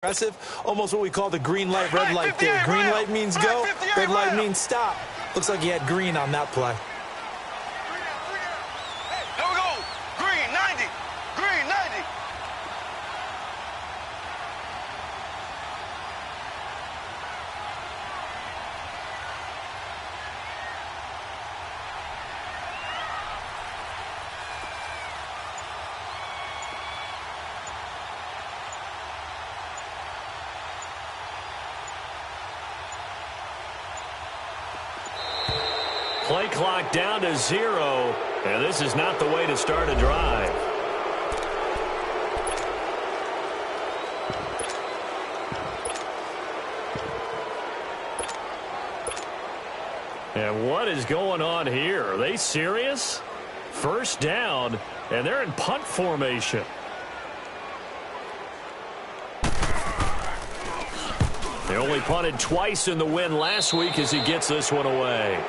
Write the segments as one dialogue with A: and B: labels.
A: aggressive, almost what we call the green light, red light there. Green light means go, red light means stop. Looks like he had green on that play.
B: Here we go. Green, 90. Green, 90.
C: Play clock down to 0, and this is not the way to start a drive. And what is going on here? Are they serious? First down, and they're in punt formation. They only punted twice in the win last week as he gets this one away.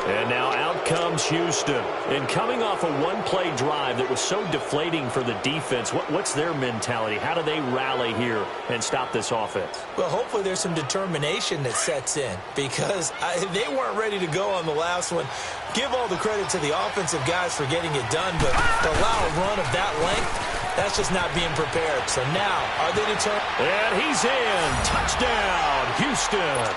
C: And now out comes Houston. And coming off a one-play drive that was so deflating for the defense, what's their mentality? How do they rally here and stop this offense?
A: Well, hopefully there's some determination that sets in because they weren't ready to go on the last one. Give all the credit to the offensive guys for getting it done, but to allow a run of that length, that's just not being prepared. So now, are they determined?
C: And he's in. Touchdown, Houston.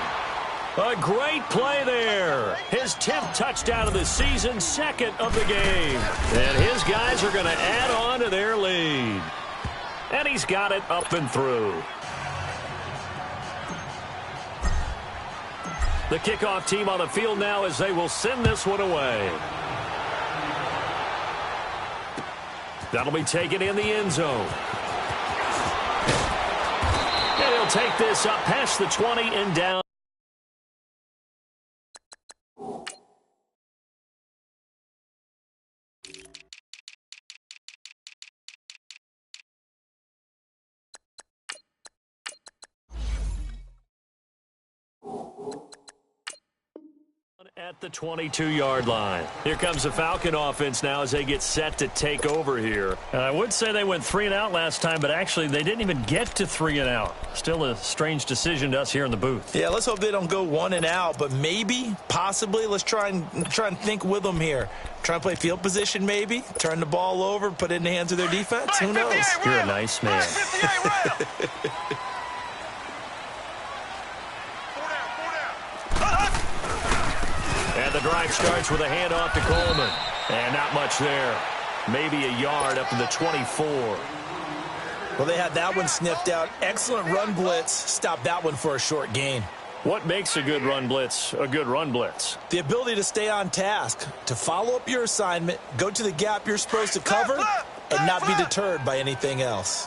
C: A great play there. His 10th touchdown of the season, second of the game. And his guys are going to add on to their lead. And he's got it up and through. The kickoff team on the field now as they will send this one away. That'll be taken in the end zone. And he'll take this up past the 20 and down. At the 22-yard line. Here comes the Falcon offense now as they get set to take over here.
D: And I would say they went 3 and out last time, but actually they didn't even get to 3 and out. Still a strange decision to us here in the booth.
A: Yeah, let's hope they don't go 1 and out, but maybe, possibly, let's try and think with them here. Try and play field position maybe, turn the ball over, put it in the hands of their defense. Who knows?
D: You're a nice man.
C: And the drive starts with a handoff to Coleman. And not much there. Maybe a yard up to the 24.
A: Well, they had that one sniffed out. Excellent run blitz. Stop that one for a short gain.
C: What makes a good run blitz a good run blitz?
A: The ability to stay on task, to follow up your assignment, go to the gap you're supposed to cover, and not be deterred by anything else.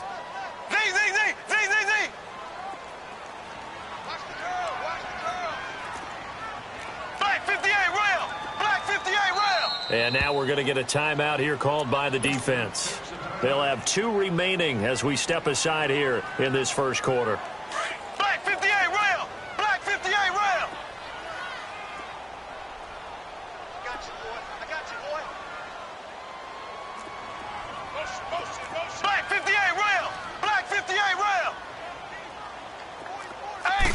C: And now we're going to get a timeout here called by the defense. They'll have 2 remaining as we step aside here in this first quarter.
B: Black 58 rail! Black 58 rail! I got you, boy. I got you, boy. Motion. Black 58 rail! Black 58 rail! Hey!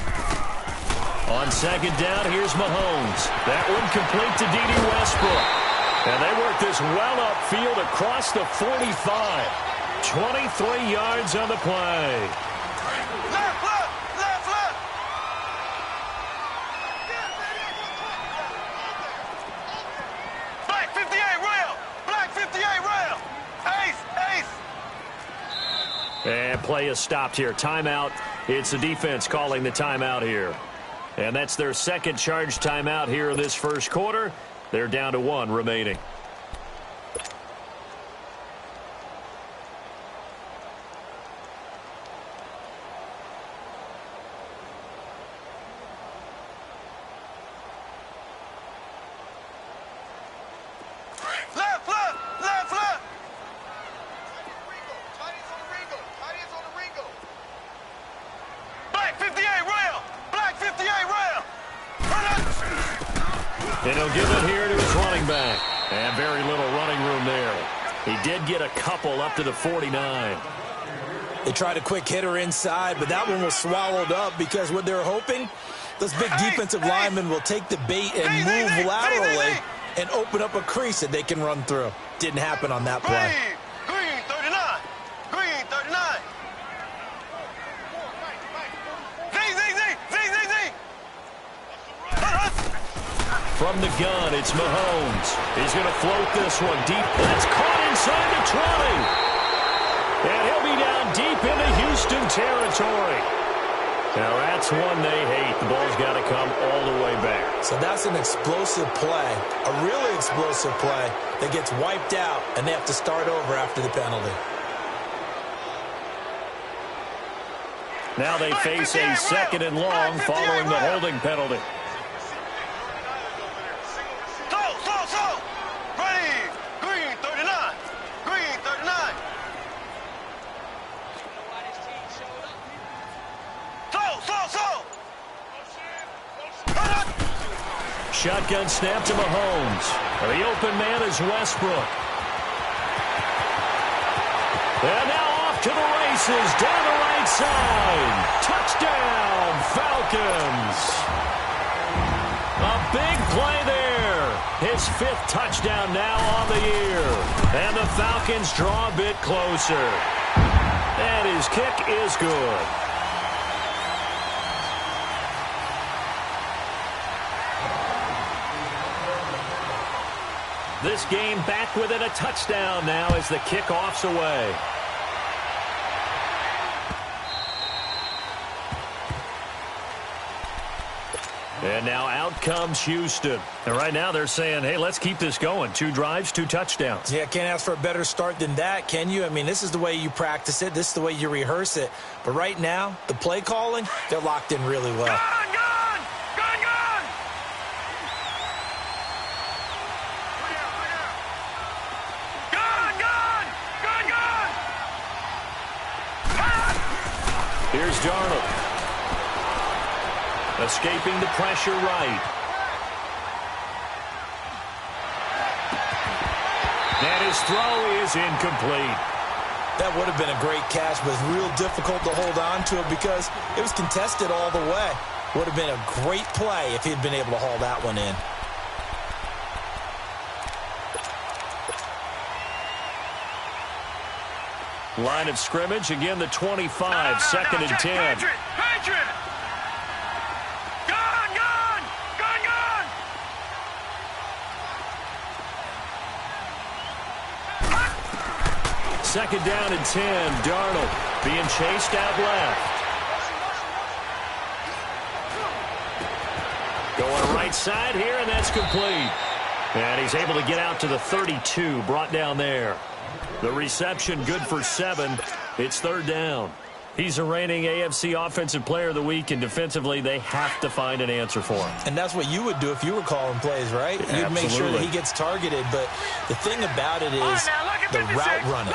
C: On second down, here's Mahomes. That one complete to D.D. Westbrook. And they work this well upfield across the 45. 23 yards on the play.
B: Left. Black 58 rail. Black 58 rail. Ace.
C: And play is stopped here. Timeout. It's the defense calling the timeout here. And that's their second charge timeout here in this first quarter. They're down to 1 remaining.
B: Left. Black 58 rail. Black 58 rail.
C: And he'll give it here to his running back. And very little running room there. He did get a couple up to the 49.
A: They tried a quick hitter inside, but that one was swallowed up because what they're hoping, those big defensive linemen will take the bait and move laterally and open up a crease that they can run through. Didn't happen on that play.
B: Green 39. Green 39.
C: From the gun, it's Mahomes. He's going to float this one deep. That's caught inside the 20. And he'll be down deep into Houston territory. Now, that's one they hate. The ball's got to come all the way back.
A: So that's an explosive play, a really explosive play that gets wiped out, and they have to start over after the penalty.
C: Now they face a second and long following the holding penalty.
B: So. Ready. Green 39. Green 39. So.
C: Shotgun snap to Mahomes. The open man is Westbrook. And now off to the races down the right side. Touchdown, Falcons. A big play there. His 5th touchdown now on the year. And the Falcons draw a bit closer. And his kick is good. This game back within a touchdown now as the kickoff's away. And now out comes Houston.
D: And right now they're saying, hey, let's keep this going. 2 drives, 2 touchdowns.
A: Yeah, can't ask for a better start than that, can you? I mean, this is the way you practice it. This is the way you rehearse it. But right now, the play calling, they're locked in really well.
C: Here's Darnold. Escaping the pressure right. And his throw is incomplete.
A: That would have been a great catch, but it's real difficult to hold on to it because it was contested all the way. Would have been a great play if he'd been able to haul that one in.
C: Line of scrimmage, again the 25, second and 10.
B: Patriot! Gun!
C: Second down and 10, Darnold being chased out left. Going right side here, and that's complete. And he's able to get out to the 32, brought down there. The reception good for 7. It's third down.
D: He's a reigning AFC Offensive Player of the Week, and defensively they have to find an answer for him.
A: And that's what you would do if you were calling plays, right? You'd make sure that he gets targeted. But the thing about it is the route running.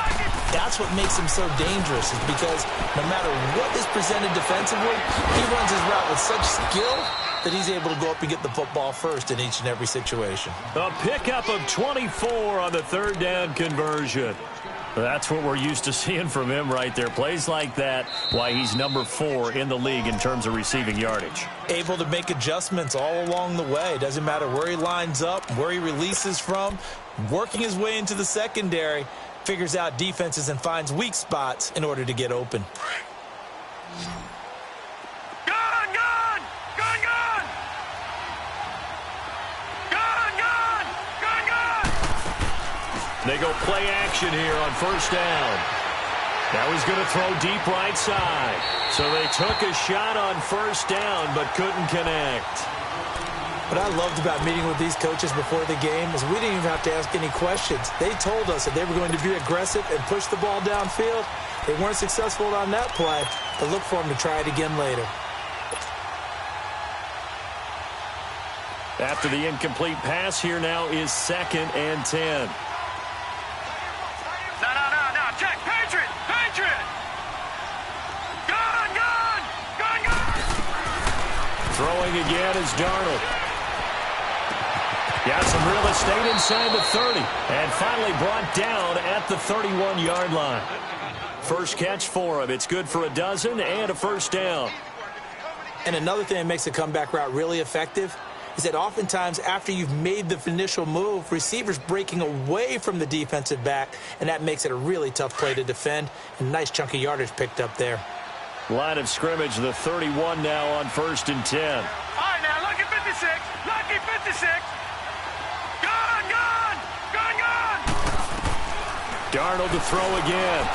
A: That's what makes him so dangerous, is because no matter what is presented defensively, he runs his route with such skill that he's able to go up and get the football first in each and every situation.
C: A pickup of 24 on the third down conversion.
D: That's what we're used to seeing from him right there. Plays like that, why he's number 4 in the league in terms of receiving yardage.
A: Able to make adjustments all along the way. Doesn't matter where he lines up, where he releases from. Working his way into the secondary, figures out defenses and finds weak spots in order to get open.
C: They go play action here on first down. Now he's going to throw deep right side. So they took a shot on first down but couldn't connect.
A: What I loved about meeting with these coaches before the game is we didn't even have to ask any questions. They told us that they were going to be aggressive and push the ball downfield. They weren't successful on that play, but look for them to try it again later.
C: After the incomplete pass, here now is second and 10.
B: No. Check. Patriot! Gun!
C: Throwing again is Darnold. Got some real estate inside the 30. And finally brought down at the 31-yard line. first catch for him. It's good for a dozen and a first down.
A: And another thing that makes the comeback route really effective is that oftentimes after you've made the initial move, receivers breaking away from the defensive back, and that makes it a really tough play to defend. And a nice chunk of yardage picked up there.
C: Line of scrimmage, the 31 now on 1st and 10.
B: All right, now, lucky 56. Lucky 56. Gone, gone. Gone, gone.
C: Darnold to throw again.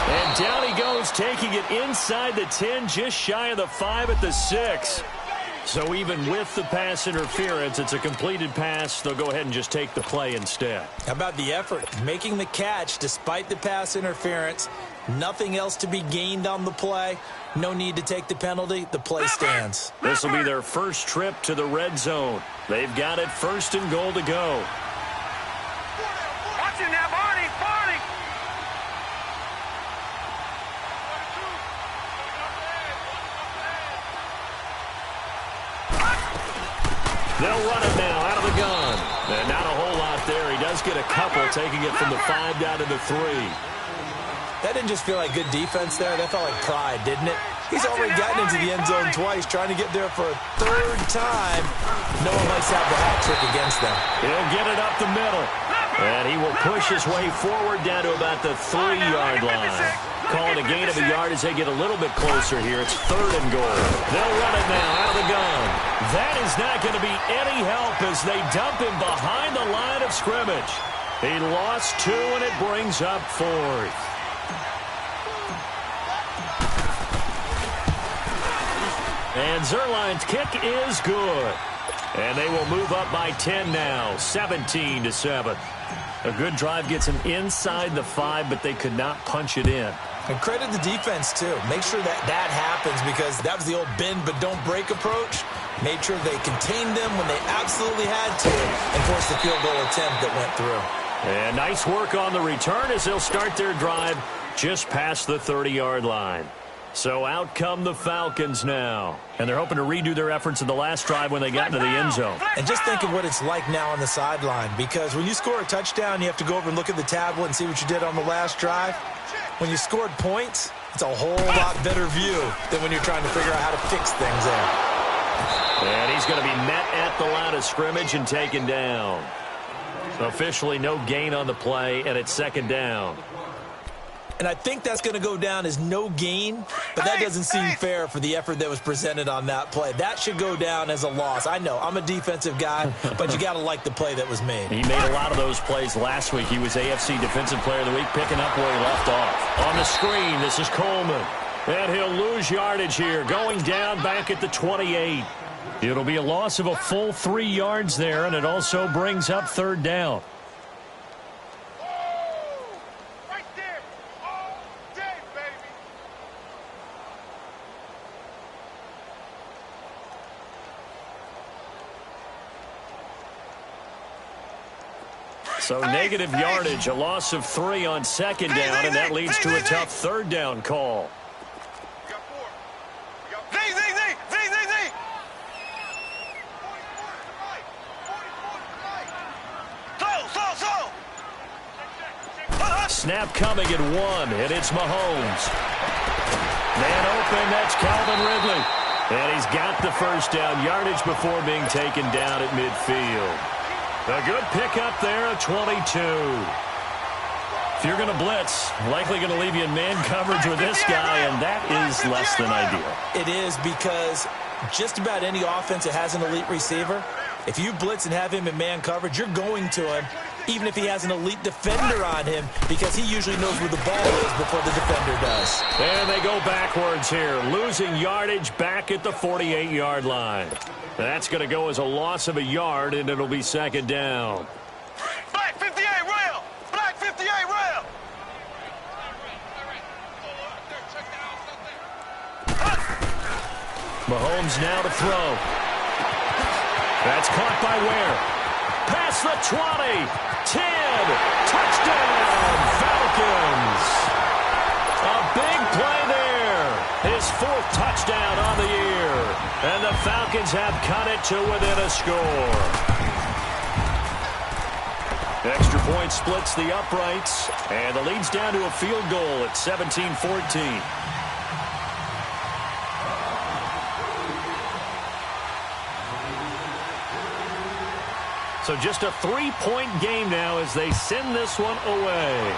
C: And down he goes, taking it inside the 10, just shy of the 5 at the 6. So even with the pass interference, it's a completed pass. They'll go ahead and just take the play instead.
A: How about the effort? Making the catch despite the pass interference. Nothing else to be gained on the play. No need to take the penalty. The play stands.
C: This will be their first trip to the red zone. They've got it 1st and goal to go.
B: Watch it now, Barney. Barney.
C: They'll run it now out of the gun. And not a whole lot there. He does get a couple, taking it from the 5 down to the 3.
A: That didn't just feel like good defense there. That felt like pride, didn't it? He's already gotten into the end zone twice, trying to get there for a 3rd time. No one likes to have the hat trick against them.
C: He'll get it up the middle. And he will push his way forward down to about the 3-yard line. Call it a gain of a yard as they get a little bit closer here. It's 3rd and goal. They'll run it now out of the gun. That is not going to be any help as they dump him behind the line of scrimmage. He lost 2, and it brings up 4th. And Zuerlein's kick is good. And they will move up by 10 now, 17-7. A good drive gets them inside the 5, but they could not punch it in.
A: And credit the defense, too. Make sure that that happens because that was the old bend but don't break approach. Made sure they contained them when they absolutely had to and forced the field goal attempt that went through.
C: And nice work on the return as they'll start their drive just past the 30-yard line. So out come the Falcons now. And they're hoping to redo their efforts in the last drive when they got into the end zone.
A: And just think of what it's like now on the sideline, because when you score a touchdown, you have to go over and look at the tablet and see what you did on the last drive. When you scored points, it's a whole lot better view than when you're trying to figure out how to fix things there.
C: And he's going to be met at the line of scrimmage and taken down. Officially no gain on the play, and it's 2nd down.
A: And I think that's going to go down as no gain, but that doesn't seem fair for the effort that was presented on that play. That should go down as a loss. I know, I'm a defensive guy, but you got to like the play that was made.
C: He made a lot of those plays last week. He was AFC Defensive Player of the Week, picking up where he left off. On the screen, this is Coleman. And he'll lose yardage here, going down back at the 28. It'll be a loss of a full 3 yards there, and it also brings up 3rd down. So negative yardage, a loss of 3 on 2nd down, and that leads to a tough 3rd down call. Snap coming at 1, and it's Mahomes. Man open, that's Calvin Ridley. And he's got the 1st down yardage before being taken down at midfield. A good pickup there at 22. If you're going to blitz, likely going to leave you in man coverage with this guy, and that is less than ideal.
A: It is, because just about any offense that has an elite receiver, if you blitz and have him in man coverage, you're going to him, even if he has an elite defender on him, because he usually knows where the ball is before the defender does.
C: And they go backwards here, losing yardage back at the 48-yard line. That's going to go as a loss of a yard, and it'll be 2nd down.
B: Black 58 rail! Black 58 rail!
C: Mahomes now to throw. That's caught by Ware. Past the 20. 10. Touchdown, Falcons. A big play there. His 4th touchdown on the year. And the Falcons have cut it to within a score. Extra point splits the uprights, and the lead's down to a field goal at 17-14. So just a 3-point game now as they send this one away.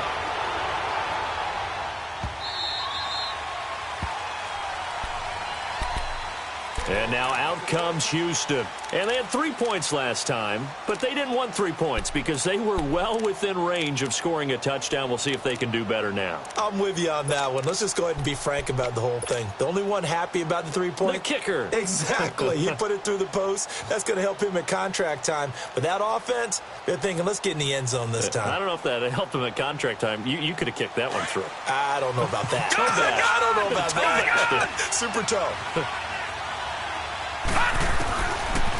C: And now out comes Houston. And they had 3 points last time, but they didn't want 3 points because they were well within range of scoring a touchdown. We'll see if they can do better now.
A: I'm with you on that one. Let's just go ahead and be frank about the whole thing. The only one happy about the 3-point?
C: The kicker.
A: Exactly. He put it through the post. That's going to help him at contract time. But that offense, they're thinking, let's get in the end zone this time.
C: I don't know if that helped him at contract time. You could have kicked that one through.
A: I don't know about that.
C: I
A: don't know about that. Super toe.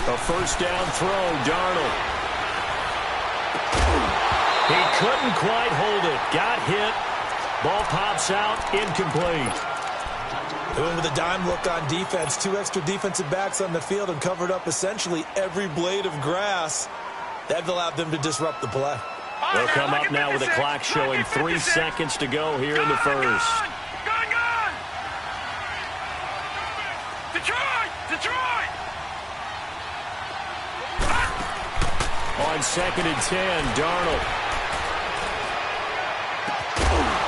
C: A first down throw, Darnold. He couldn't quite hold it. Got hit. Ball pops out, incomplete.
A: They went with a dime look on defense. 2 extra defensive backs on the field and covered up essentially every blade of grass. That allowed them to disrupt the play.
C: They'll come up now with a clock showing 3 seconds to go here in the first.
B: Gone! Detroit!
C: On 2nd and 10, Darnold.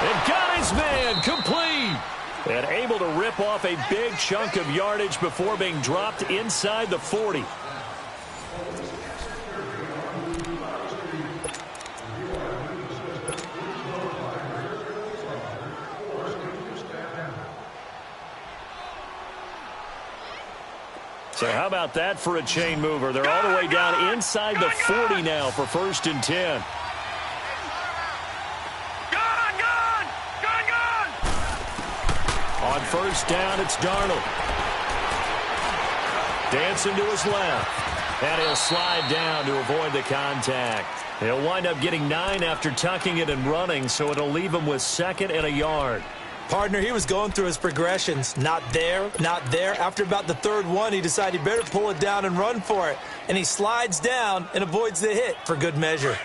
C: And got his man, complete. And able to rip off a big chunk of yardage before being dropped inside the 40. So how about that for a chain mover? They're all the way down inside the 40 now for 1st and 10.
B: Gone!
C: On 1st down, it's Darnold. Dancing to his left. And he'll slide down to avoid the contact. He'll wind up getting 9 after tucking it and running, so it'll leave him with 2nd and a yard.
A: Partner, he was going through his progressions. Not there, not there. After about the 3rd one, he decided he better pull it down and run for it. And he slides down and avoids the hit for good measure.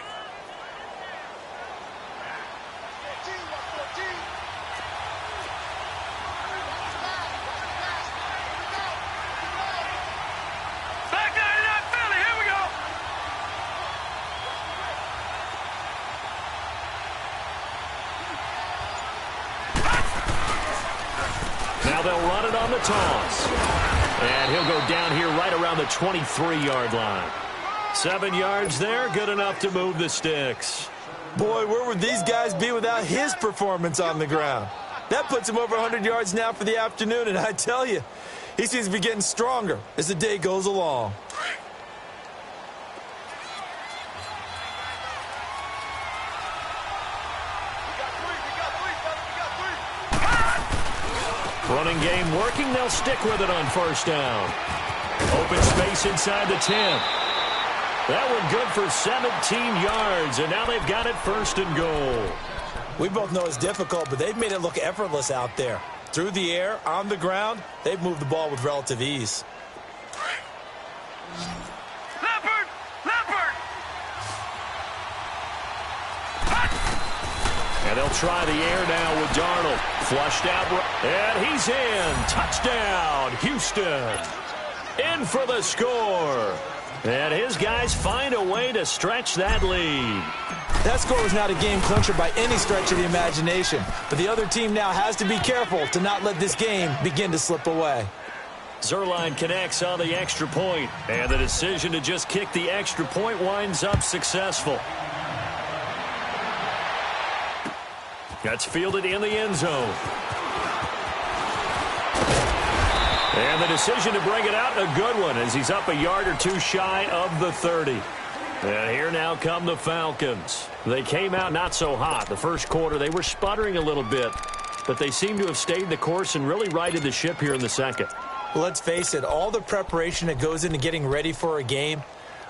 B: Back down to that Philly. Here we go.
C: Now they'll run it on the toss. And he'll go down here right around the 23-yard line. 7 yards there, good enough to move the sticks.
A: Boy, where would these guys be without his performance on the ground? That puts him over 100 yards now for the afternoon, and I tell you, he seems to be getting stronger as the day goes along.
C: Running game working. They'll stick with it on 1st down. Open space inside the 10. That one good for 17 yards, and now they've got it 1st and goal.
A: We both know it's difficult, but they've made it look effortless out there. Through the air, on the ground, they've moved the ball with relative ease.
B: Leopard!
C: And they'll try the air now with Darnold. Flushed out, and he's in. Touchdown, Houston. In for the score. And his guys find a way to stretch that lead.
A: That score was not a game clincher by any stretch of the imagination, but the other team now has to be careful to not let this game begin to slip away.
C: Zuerlein connects on the extra point, and the decision to just kick the extra point winds up successful. That's fielded in the end zone. And the decision to bring it out, a good one, as he's up a yard or two shy of the 30. And here now come the Falcons. They came out not so hot. The first quarter, they were sputtering a little bit, but they seem to have stayed the course and really righted the ship here in the second.
A: Well, let's face it, all the preparation that goes into getting ready for a game,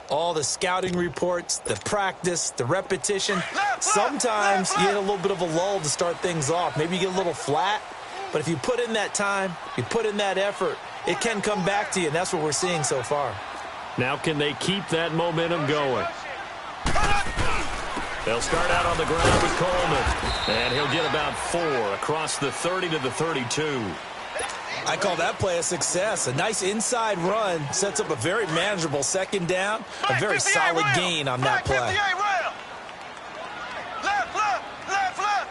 A: all the scouting reports, the practice, the repetition, sometimes you get a little bit of a lull to start things off. Maybe you get a little flat, but if you put in that time, you put in that effort, it can come back to you, and that's what we're seeing so far.
C: Now can they keep that momentum going? They'll start out on the ground with Coleman. And he'll get about 4 across the 30 to the 32.
A: I call that play a success. A nice inside run sets up a very manageable second down. A very solid gain on that play.
B: Left, left, left, left.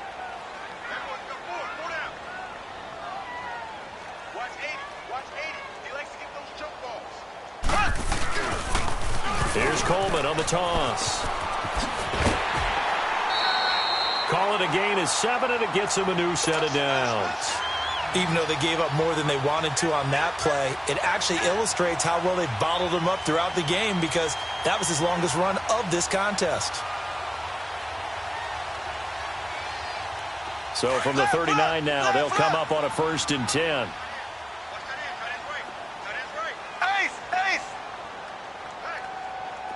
B: Watch 80. Watch 80. He likes to get those jump balls.
C: Here's Coleman on the toss. Call it a gain of 7, and it gets him a new set of downs.
A: Even though they gave up more than they wanted to on that play, it actually illustrates how well they bottled him up throughout the game, because that was his longest run of this contest.
C: So from the 39 now, they'll come up on a 1st and 10.
B: Ace, ace.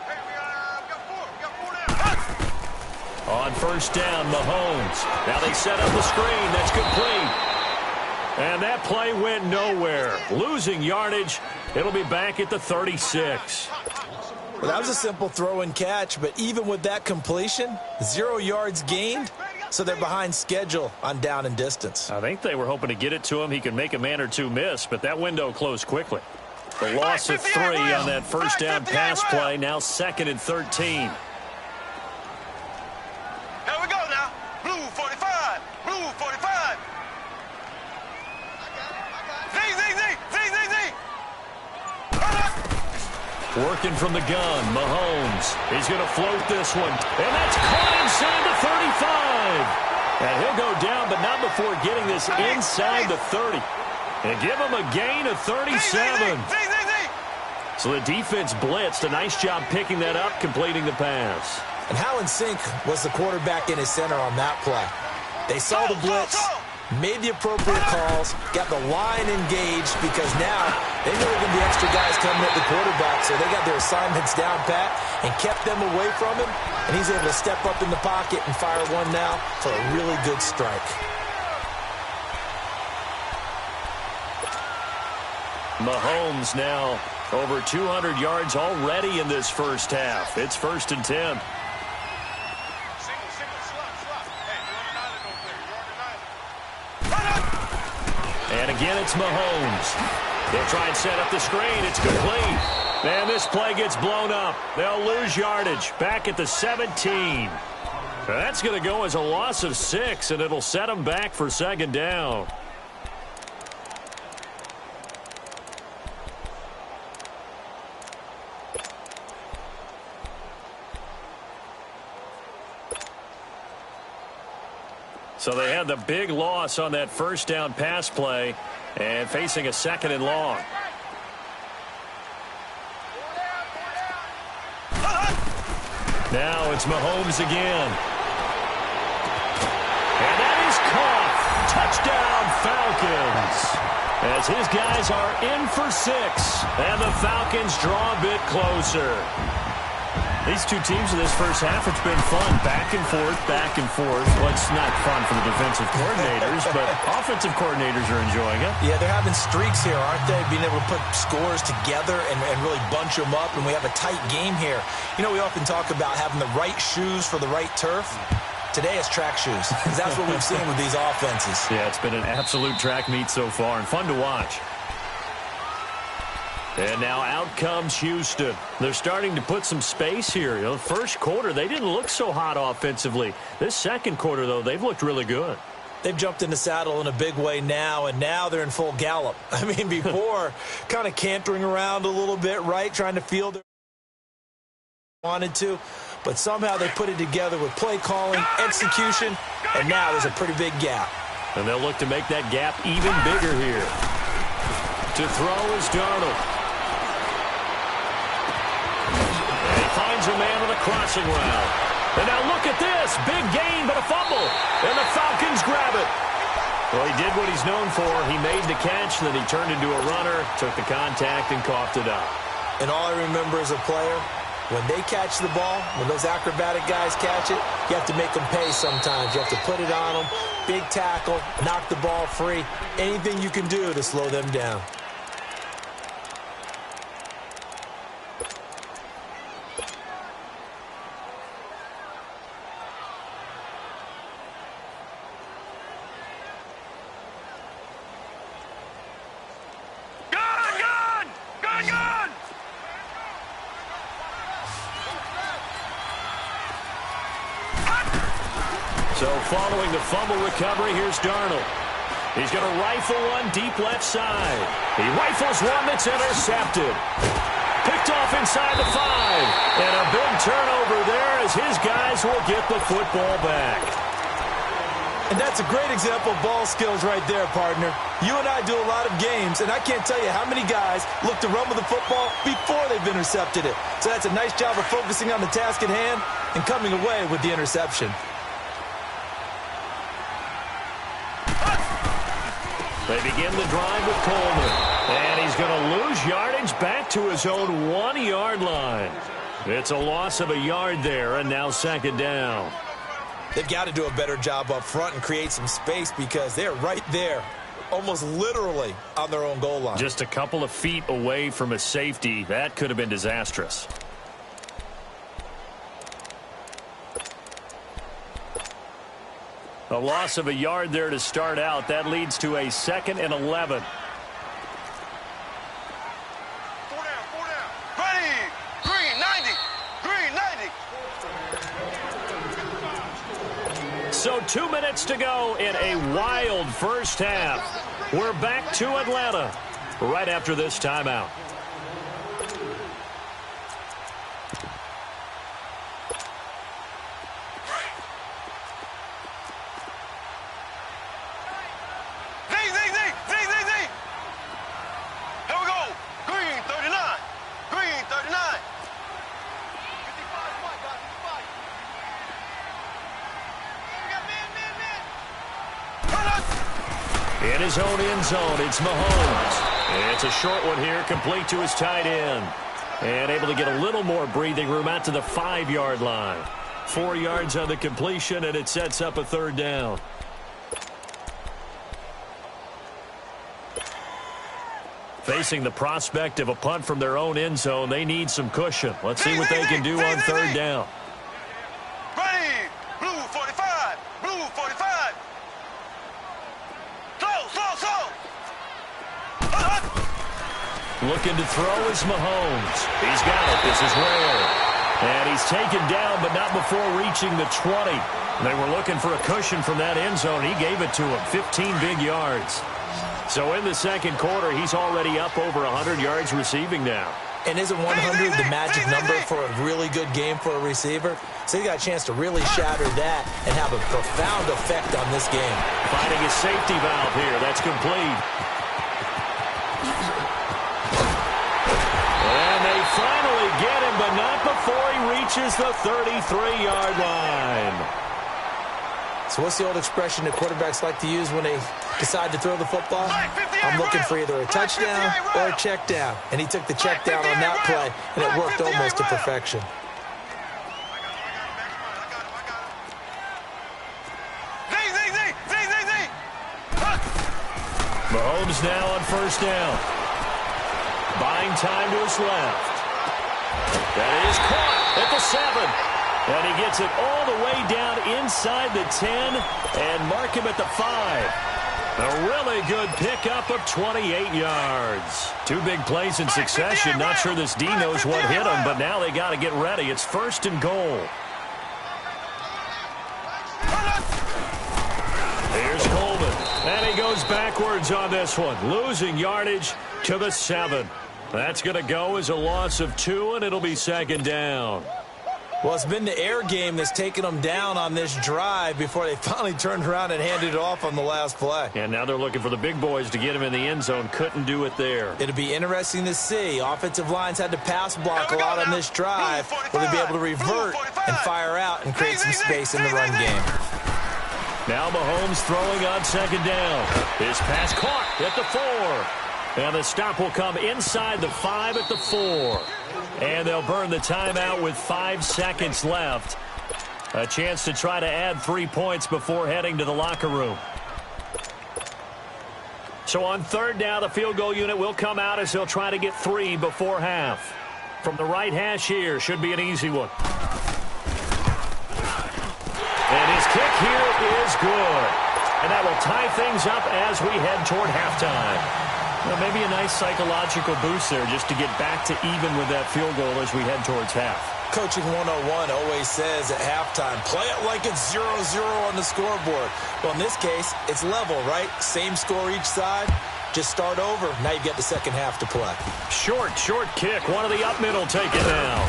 B: Hey, we got 4 now.
C: On 1st down, Mahomes. Now they set up the screen. That's complete. And that play went nowhere. Losing yardage. It'll be back at the 36.
A: Well, that was a simple throw and catch, but even with that completion, 0 yards gained, so they're behind schedule on down and distance.
C: I think they were hoping to get it to him. He could make a man or two miss, but that window closed quickly. The loss of 3 on that 1st down pass play. Now 2nd and 13.
B: Here we go now. Blue 45. Blue 45. Z.
C: Working from the gun, Mahomes. He's going to float this one. And that's caught inside the 35. And he'll go down, but not before getting this inside the 30. And give him a gain of 37. So the defense blitzed. A nice job picking that up, completing the pass.
A: And how in sync was the quarterback in his center on that play? They saw the blitz, made the appropriate calls, got the line engaged, because now they knew there were going to be extra guys coming at the quarterback, so they got their assignments down pat and kept them away from him, and he's able to step up in the pocket and fire one now for a really good strike.
C: Mahomes now over 200 yards already in this first half. It's 1st and 10. And again, it's Mahomes. They'll try and set up the screen. It's complete. And this play gets blown up. They'll lose yardage. Back at the 17. That's going to go as a loss of 6, and it'll set them back for 2nd down. So they had the big loss on that 1st down pass play and facing a 2nd and long. Now it's Mahomes again. And that is caught. Touchdown, Falcons. As his guys are in for 6. And the Falcons draw a bit closer. These two teams in this first half, it's been fun. Back and forth, back and forth. Well, it's not fun for the defensive coordinators, but offensive coordinators are enjoying it.
A: Yeah, they're having streaks here, aren't they? Being able to put scores together and really bunch them up, and we have a tight game here. You know, we often talk about having the right shoes for the right turf. Today it's track shoes, because that's what we've seen with these offenses.
C: Yeah, it's been an absolute track meet so far, and fun to watch. And now out comes Houston. They're starting to put some space here. You know, the first quarter, they didn't look so hot offensively. This second quarter, though, they've looked really good.
A: They've jumped in the saddle in a big way now, and now they're in full gallop. I mean, before, kind of cantering around a little bit, right, trying to feel their wanted to, but somehow they put it together with play calling, execution, and now there's a pretty big gap.
C: And they'll look to make that gap even bigger here. To throw is Darnold. Finds a man on the crossing route. And now look at this. Big gain, but a fumble. And the Falcons grab it. Well, he did what he's known for. He made the catch, then he turned into a runner, took the contact, and coughed it up.
A: And all I remember as a player, when they catch the ball, when those acrobatic guys catch it, you have to make them pay sometimes. You have to put it on them. Big tackle, knock the ball free. Anything you can do to slow them down.
C: following the fumble recovery, here's Darnold. He's going to rifle one deep left side. He rifles one that's intercepted. Picked off inside the 5. And a big turnover there as his guys will get the football back.
A: And that's a great example of ball skills right there, partner. You and I do a lot of games, and I can't tell you how many guys look to run with the football before they've intercepted it. So that's a nice job of focusing on the task at hand and coming away with the interception.
C: They begin the drive with Coleman. And he's going to lose yardage back to his own 1-yard line. It's a loss of a yard there, and now second down.
A: They've got to do a better job up front and create some space because they're right there, almost literally on their own goal line.
C: Just a couple of feet away from a safety. That could have been disastrous. A loss of a yard there to start out. That leads to a 2nd and 11.
B: 4 down, 4 down. Ready. Green, 90. Green, 90.
C: So 2 minutes to go in a wild first half. We're back to Atlanta right after this timeout. In his own end zone, it's Mahomes. It's a short one here, complete to his tight end. And able to get a little more breathing room out to the 5-yard line. 4 yards on the completion, and it sets up a third down. Facing the prospect of a punt from their own end zone, they need some cushion. Let's see what they can do on third down.
B: Ready. Blue 45. Blue 45.
C: Looking to throw is Mahomes. He's got it. This is rare. And he's taken down, but not before reaching the 20. They were looking for a cushion from that end zone. He gave it to him. 15 big yards. So in the second quarter, he's already up over 100 yards receiving now.
A: And isn't 100 the magic number for a really good game for a receiver? So he got a chance to really shatter that and have a profound effect on this game.
C: Finding his safety valve here. That's complete. And they finally get him, but not before he reaches the 33-yard line.
A: So what's the old expression that quarterbacks like to use when they decide to throw the football? I'm looking for either a touchdown or a check down. And he took the check down on that play, and it worked almost to perfection.
C: Mahomes now on first down. Buying time to his left. That is caught at the 7. And he gets it all the way down inside the 10 and mark him at the 5. A really good pickup of 28 yards. 2 big plays in succession. Not sure this D knows what hit him, but now they got to get ready. It's 1st and goal. Here's Coleman. And he goes backwards on this one. Losing yardage to the 7. That's going to go as a loss of 2, and it'll be second down.
A: Well, it's been the air game that's taken them down on this drive before they finally turned around and handed it off on the last play.
C: And now they're looking for the big boys to get him in the end zone. Couldn't do it there.
A: It'll be interesting to see. Offensive lines had to pass block a lot on this drive. Will they be able to revert and fire out and create some space in the run game?
C: Now Mahomes throwing on second down. His pass caught at the 4. And the stop will come inside the 5 at the 4. And they'll burn the timeout with 5 seconds left. A chance to try to add 3 points before heading to the locker room. So on third down, the field goal unit will come out as they'll try to get 3 before half. From the right hash here, should be an easy one. And his kick here is good. And that will tie things up as we head toward halftime. Well, maybe a nice psychological boost there just to get back to even with that field goal as we head towards half.
A: Coaching 101 always says at halftime, play it like it's 0-0 on the scoreboard. Well, in this case, it's level, right? Same score each side. Just start over. Now you get the second half to play.
C: Short kick. One of the up middle take it down.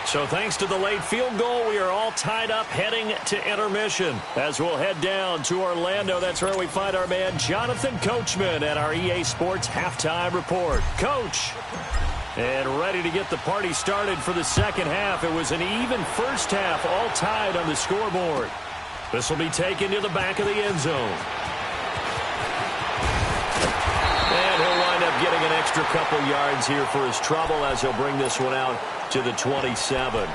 C: So thanks to the late field goal, we are all tied up heading to intermission. As we'll head down to Orlando, that's where we find our man Jonathan Coachman at our EA Sports Halftime Report. Coach, and ready to get the party started for the second half. It was an even first half, all tied on the scoreboard. This will be taken to the back of the end zone. And he'll wind up getting an extra couple yards here for his trouble as he'll bring this one out to the 27.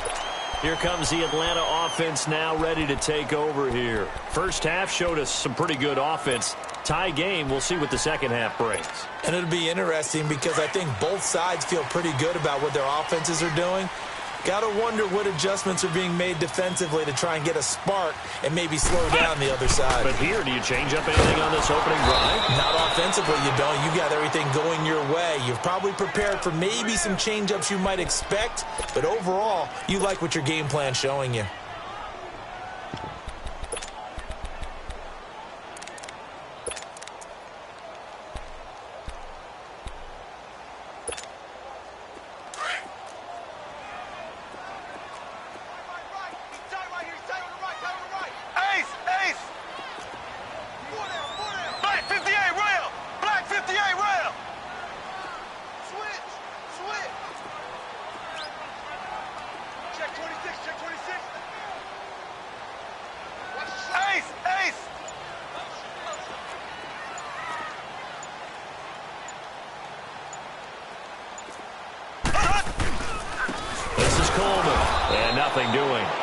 C: Here comes the Atlanta offense now ready to take over here. First half showed us some pretty good offense. Tie game, we'll see what the second half brings.
A: And it'll be interesting because I think both sides feel pretty good about what their offenses are doing. Got to wonder what adjustments are being made defensively to try and get a spark and maybe slow down the other side.
C: But here, do you change up anything on this opening drive?
A: Not offensively, you don't. You got everything going your way. You've probably prepared for maybe some change-ups you might expect, but overall, you like what your game plan's showing you.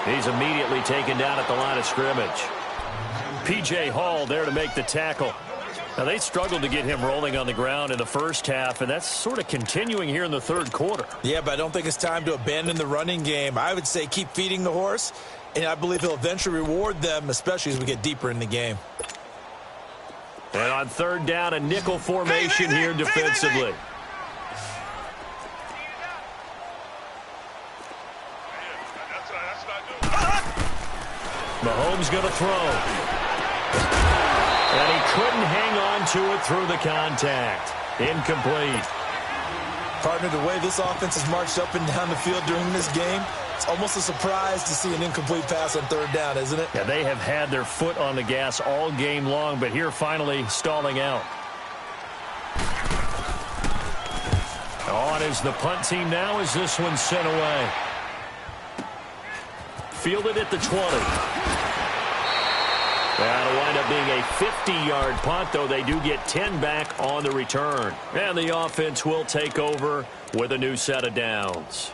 C: He's immediately taken down at the line of scrimmage. P.J. Hall there to make the tackle. Now, they struggled to get him rolling on the ground in the first half, and that's sort of continuing here in the third quarter.
A: Yeah, but I don't think it's time to abandon the running game. I would say keep feeding the horse, and I believe he'll eventually reward them, especially as we get deeper in the game.
C: And on third down, a nickel formation here defensively. Mahomes going to throw. And he couldn't hang on to it through the contact. Incomplete.
A: Partner, the way this offense has marched up and down the field during this game, it's almost a surprise to see an incomplete pass on third down, isn't it?
C: Yeah, they have had their foot on the gas all game long, but here finally stalling out. On is the punt team now as this one's sent away. Fielded at the 20. That'll wind up being a 50-yard punt, though they do get 10 back on the return. And the offense will take over with a new set of downs.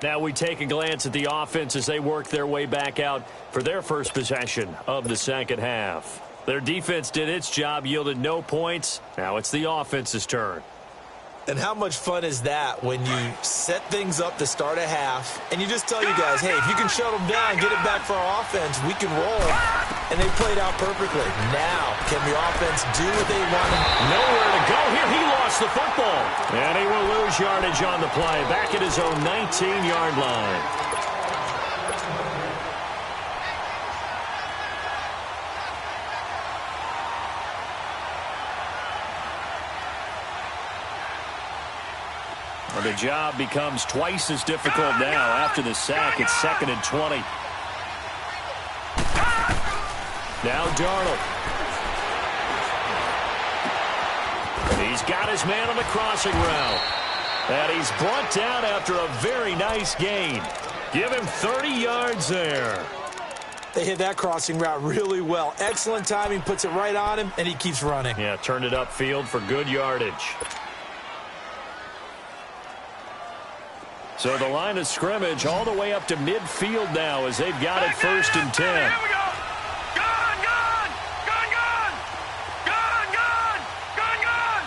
C: Now we take a glance at the offense as they work their way back out for their first possession of the second half. Their defense did its job, yielded no points. Now it's the offense's turn.
A: And how much fun is that when you set things up to start a half and you just tell you guys, hey, if you can shut them down, get it back for our offense, we can roll. And they played out perfectly. Now, can the offense do what they wanted?
C: Nowhere to go here. He lost the football. And he will lose yardage on the play. Back at his own 19-yard line. The job becomes twice as difficult now after the sack. It's 2nd and 20. Now Darnold. He's got his man on the crossing route. And he's brought down after a very nice gain. Give him 30 yards there.
A: They hit that crossing route really well. Excellent timing, puts it right on him, and he keeps running.
C: Yeah, turned it upfield for good yardage. So the line of scrimmage all the way up to midfield now as they've got it 1st and 10.
B: Here we go. Gone, gone. Gone, gone. Gone, gone. Gone, gone.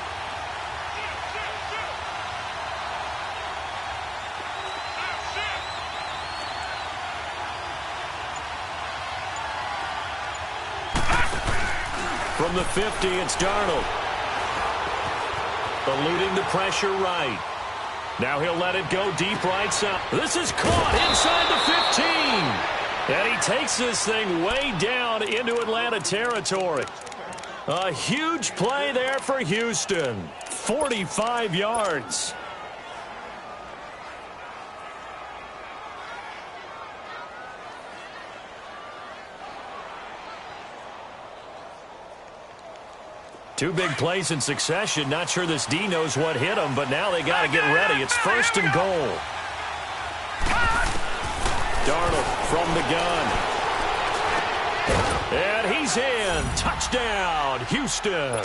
C: From the 50, it's Darnold. Eluding the pressure right. Now he'll let it go deep right side. This is caught inside the 15. And he takes this thing way down into Atlanta territory. A huge play there for Houston. 45 yards. Two big plays in succession. Not sure this D knows what hit him, but now they got to get ready. It's 1st and goal. Darnold from the gun. And he's in. Touchdown, Houston.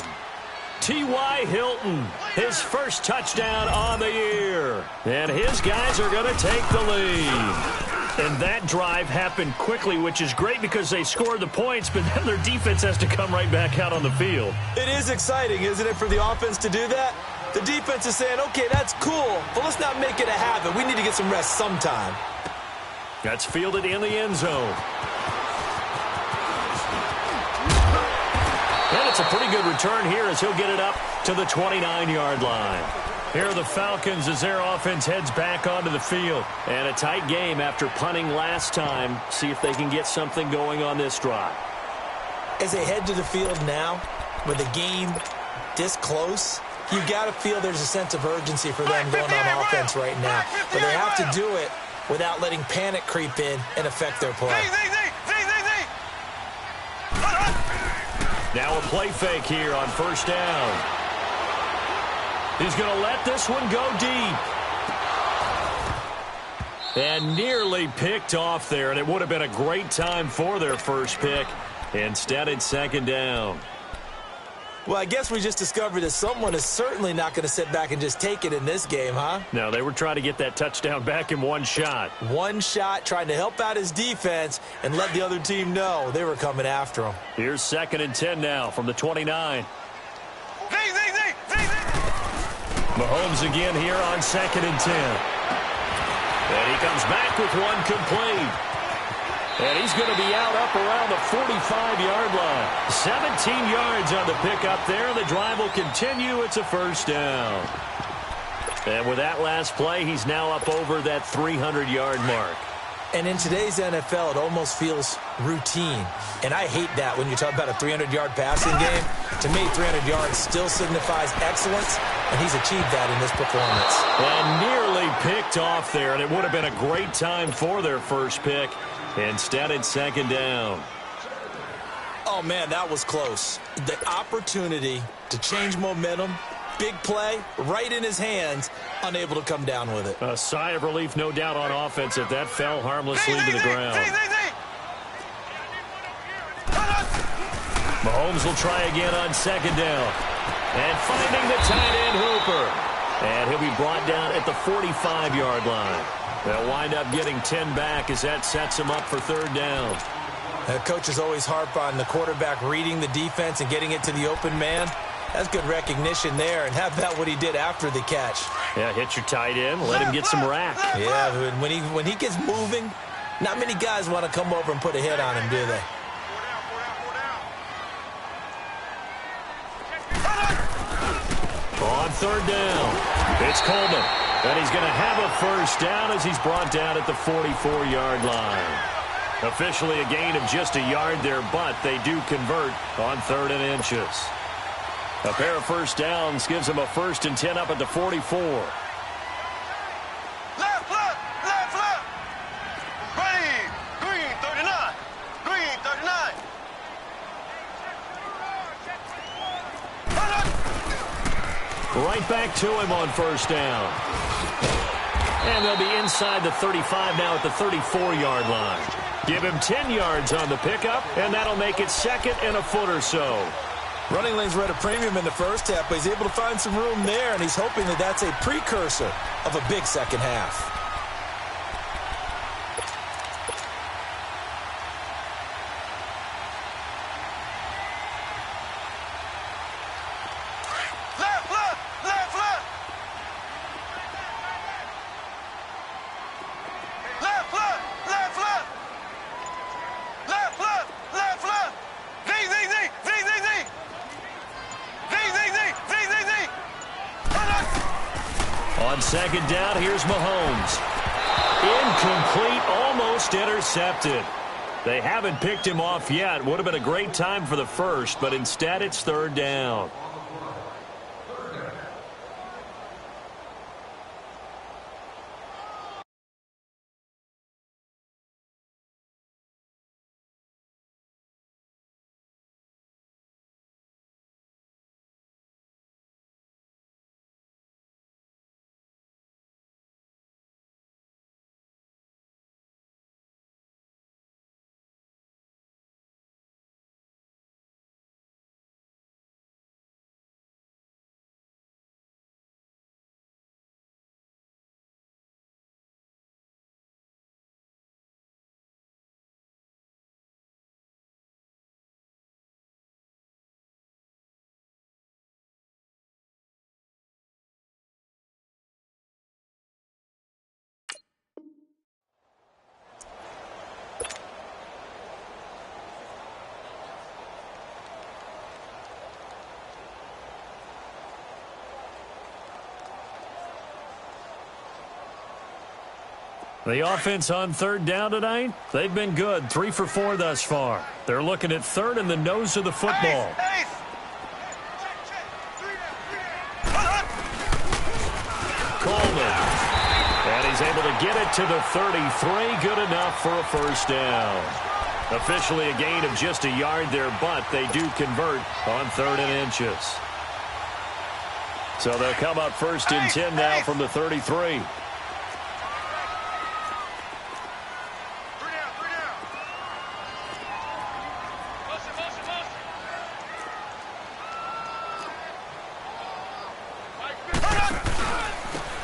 C: T.Y. Hilton, his first touchdown on the year. And his guys are going to take the lead. And that drive happened quickly, which is great because they scored the points, but then their defense has to come right back out on the field.
A: It is exciting, isn't it, for the offense to do that? The defense is saying, okay, that's cool, but let's not make it a habit. We need to get some rest sometime.
C: That's fielded in the end zone. And it's a pretty good return here as he'll get it up to the 29-yard line. Here are the Falcons as their offense heads back onto the field. And a tight game after punting last time. See if they can get something going on this drive.
A: As they head to the field now, with the game this close, you got to feel there's a sense of urgency for them going on offense right now. But they have to do it without letting panic creep in and affect their play.
C: Now a play fake here on 1st down. He's going to let this one go deep. And nearly picked off there, and it would have been a great time for their first pick. Instead, it's 2nd down.
A: Well, I guess we just discovered that someone is certainly not going to sit back and just take it in this game, huh?
C: No, they were trying to get that touchdown back in one shot.
A: One shot, trying to help out his defense and let the other team know they were coming after him.
C: Here's 2nd and 10 now from the 29. Mahomes again here on 2nd and 10. And he comes back with one complete. And he's going to be out up around the 45-yard line. 17 yards on the pickup there. The drive will continue. It's a 1st down. And with that last play, he's now up over that 300-yard mark.
A: And in today's NFL, it almost feels routine. And I hate that when you talk about a 300-yard passing game. To me, 300 yards still signifies excellence, and he's achieved that in this performance.
C: And nearly picked off there, and it would have been a great time for their first pick. Instead, it's 2nd down.
A: Oh, man, that was close. The opportunity to change momentum, big play, right in his hands, unable to come down with it.
C: A sigh of relief, no doubt, on offense if that fell harmlessly to the ground. Mahomes will try again on 2nd down. And finding the tight end Hooper. And he'll be brought down at the 45-yard line. They'll wind up getting 10 back as that sets him up for 3rd down.
A: Coaches always harp on the quarterback reading the defense and getting it to the open man. That's good recognition there. And how about what he did after the catch?
C: Yeah, hit your tight end, let him get some rack.
A: Yeah, when he gets moving, not many guys want to come over and put a hit on him, do they?
C: On 3rd down, it's Coleman. And he's going to have a 1st down as he's brought down at the 44-yard line. Officially a gain of just a yard there, but they do convert on 3rd and inches. A pair of 1st downs gives them a 1st and 10 up at the 44.
B: Left. Ready. Green 39. Green 39.
C: Right back to him on 1st down. And they'll be inside the 35 now at the 34-yard line. Give him 10 yards on the pickup, and that'll make it 2nd and a foot or so.
A: Running lanes were at a premium in the first half, but he's able to find some room there, and he's hoping that that's a precursor of a big second half.
C: On second down, here's Mahomes. Incomplete, almost intercepted. They haven't picked him off yet. Would have been a great time for the first, but instead it's third down. The offense on third down tonight, they've been good. 3 for 4 thus far. They're looking at third in the nose of the football. Coleman. And he's able to get it to the 33. Good enough for a first down. Officially a gain of just a yard there, but they do convert on 3rd and inches. So they'll come up 1st and 10 now from the 33.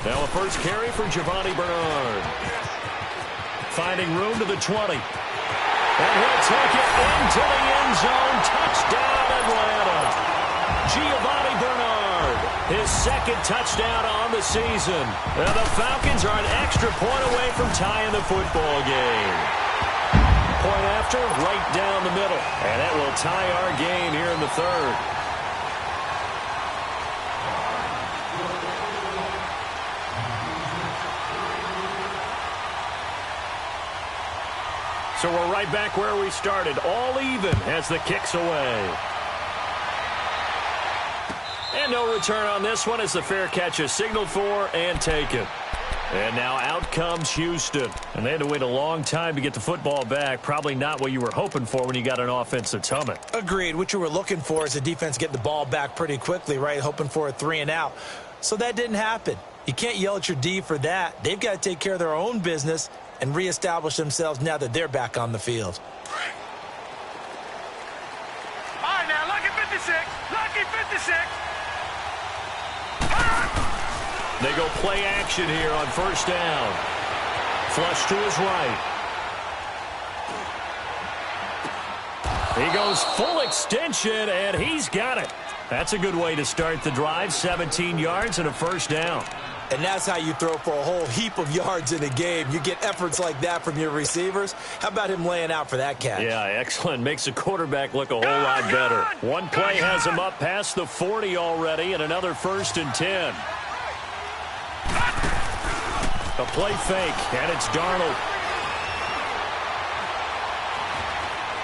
C: Now a first carry for Giovanni Bernard. Finding room to the 20. And he'll take it into the end zone. Touchdown, Atlanta. Giovanni Bernard, his 2nd touchdown on the season. And the Falcons are an extra point away from tying the football game. Point after, right down the middle. And that will tie our game here in the 3rd. So we're right back where we started, all even as the kick's away. And no return on this one as the fair catch is signaled for and taken. And now out comes Houston. And they had to wait a long time to get the football back. Probably not what you were hoping for when you got an offense that's humming.
A: Agreed. What you were looking for is the defense get the ball back pretty quickly, right? Hoping for a 3 and out. So that didn't happen. You can't yell at your D for that. They've got to take care of their own business and reestablish themselves now that they're back on the field.
B: All right, now, lucky 56. Lucky 56.
C: They go play action here on 1st down. Flush to his right. He goes full extension, and he's got it. That's a good way to start the drive. 17 yards and a first down.
A: And that's how you throw for a whole heap of yards in a game. You get efforts like that from your receivers. How about him laying out for that catch?
C: Yeah, excellent. Makes the quarterback look a whole lot better. One play has him up past the 40 already, and another 1st and 10. A play fake, and it's Darnold.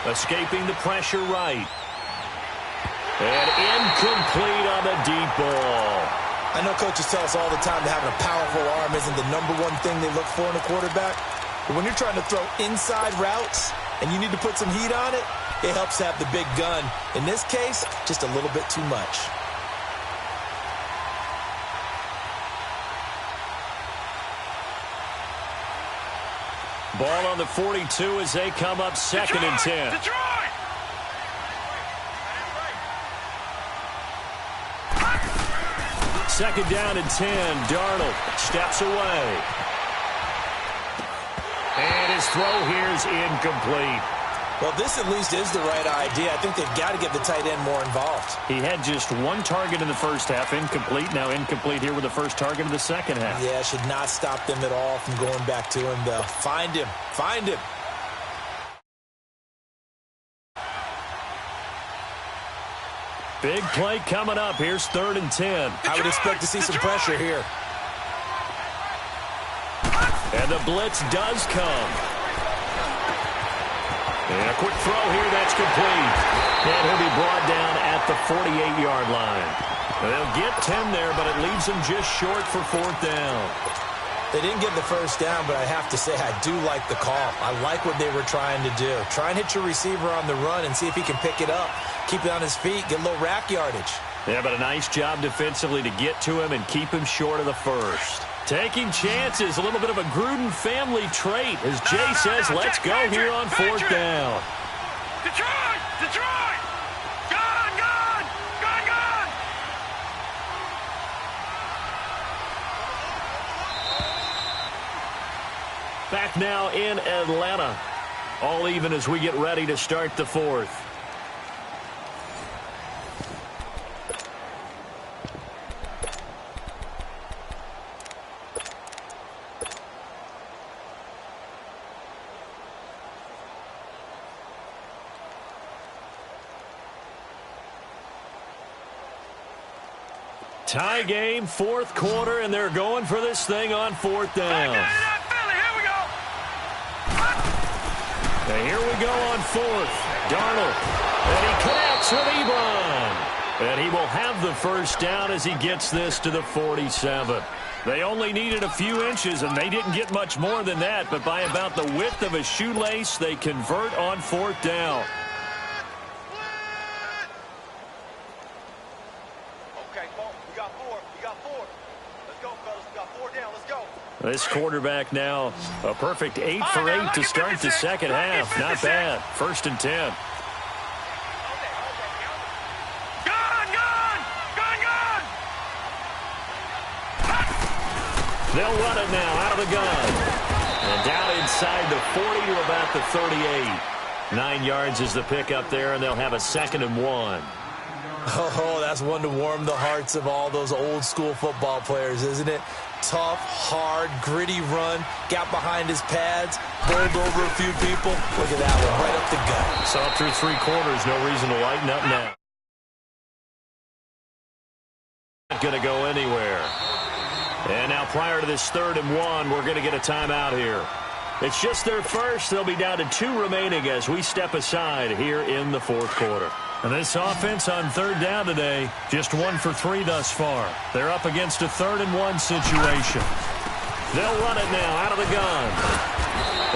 C: Escaping the pressure right. And incomplete on the deep ball.
A: I know coaches tell us all the time that having a powerful arm isn't the #1 thing they look for in a quarterback. But when you're trying to throw inside routes and you need to put some heat on it, it helps to have the big gun. In this case, just a little bit too much.
C: Ball on the 42 as they come up 2nd and 10.
B: Detroit!
C: Second down and 10. Darnold steps away. And his throw here is incomplete.
A: Well, this at least is the right idea. I think they've got to get the tight end more involved.
C: He had just 1 target in the first half. Incomplete. Now incomplete here with the first target of the second half.
A: Yeah, should not stop them at all from going back to him, though. Find him. Find him.
C: Big play coming up. Here's 3rd and 10.
A: I would expect to see some pressure here.
C: And the blitz does come. And a quick throw here, that's complete. And he'll be brought down at the 48-yard line. They'll get 10 there, but it leaves them just short for 4th down.
A: They didn't get the first down, but I have to say I do like the call. I like what they were trying to do. Try and hit your receiver on the run and see if he can pick it up. Keep it on his feet, get a little rack yardage.
C: Yeah, but a nice job defensively to get to him and keep him short of the first. Taking chances, a little bit of a Gruden family trait. As Jay says, let's go here on 4th down.
B: Detroit! Detroit! Gone! Gone! Gone! Gone!
C: Back now in Atlanta. All even as we get ready to start the 4th. Tie game, 4th quarter, and they're going for this thing on 4th down. And here we go on 4th. Darnold. And he connects with Ebron. And he will have the first down as he gets this to the 47. They only needed a few inches, and they didn't get much more than that. But by about the width of a shoelace, they convert on 4th down. This quarterback now, a perfect 8 for 8 to start the second half. Not bad. 1st and 10.
B: Gone! Gone! Gone! Gone!
C: They'll run it now out of the gun. And down inside the 40 to about the 38. 9 yards is the pickup there, and they'll have a 2nd and 1.
A: Oh, that's one to warm the hearts of all those old school football players, isn't it? Tough, hard, gritty run, got behind his pads, bowled over a few people. Look at that one, right up the gut.
C: Saw through 3 quarters, no reason to lighten up now. Not going to go anywhere. And now prior to this 3rd and 1, we're going to get a timeout here. It's just their first. They'll be down to 2 remaining as we step aside here in the 4th quarter. And this offense on 3rd down today, just 1 for 3 thus far. They're up against a 3rd and 1 situation. They'll run it now out of the gun.